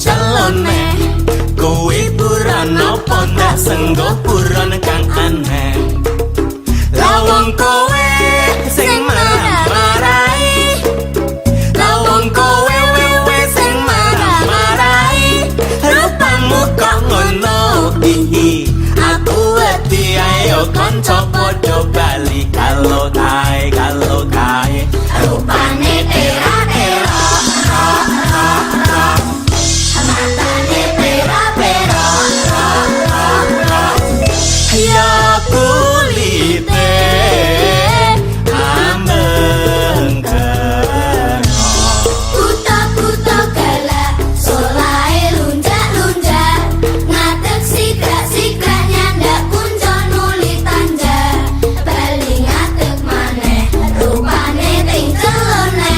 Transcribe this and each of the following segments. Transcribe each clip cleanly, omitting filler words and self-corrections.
celone kuwi buron apa ndak senggo buron kang aneh lawang kowe sing marah-marai lawang kowe wewe sing marah-marai rupamu kok ngono hihi aku wedi ayo kanca padha bali kalau kae rupane tera-tera matane pera-pera ya kulite ambeng Putok-putok gala solae lunjak-lunjak ngadeg sidak-sidak nyandak kunco nuli tanja bali ngadeg maneh rupane ting celone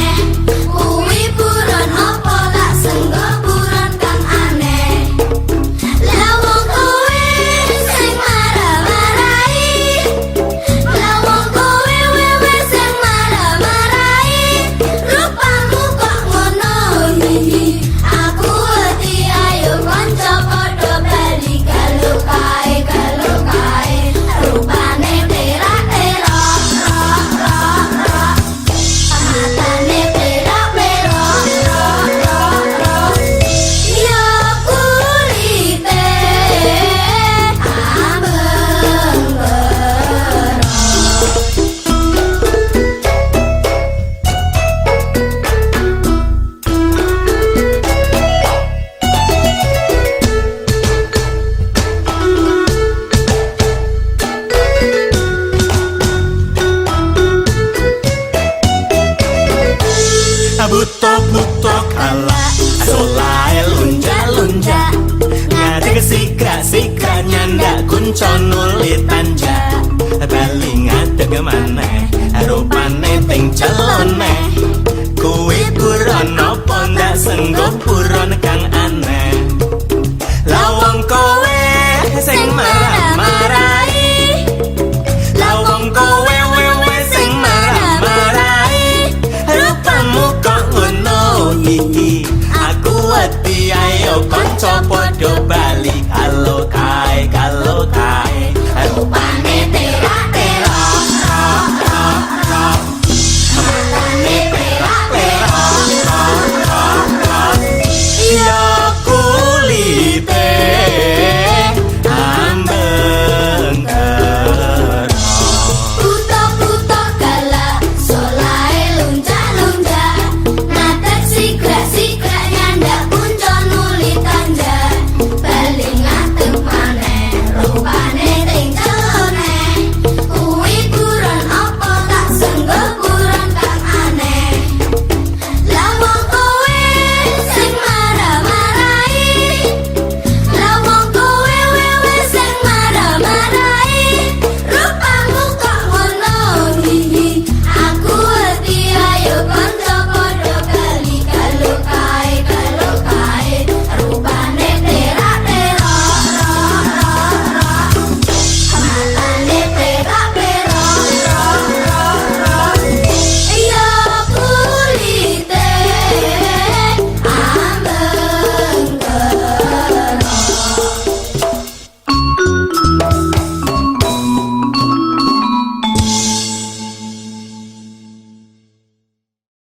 kuwi buron apa lak senggo buron kang aneh lawang kowe sing marah-marai lawang kowe wewe sing marah-marai rupamu kok ngono hihi aku wedi ayo kanca padha bali kalau kae rupane tera-tera matane pera-pera ya kulite butok-butok ala solae lunjak-lunjak ngadeg sikra-sikra nyandak kunco nuli tanja bali ngadeg maneh rupane ting celone kuwi buron apa ndak senggo buron kang aneh lawang kowe sing marah-marai lawang kowe wewe sing marah-marai rupamu kok ngono hihi aku wedi ayo kanca padha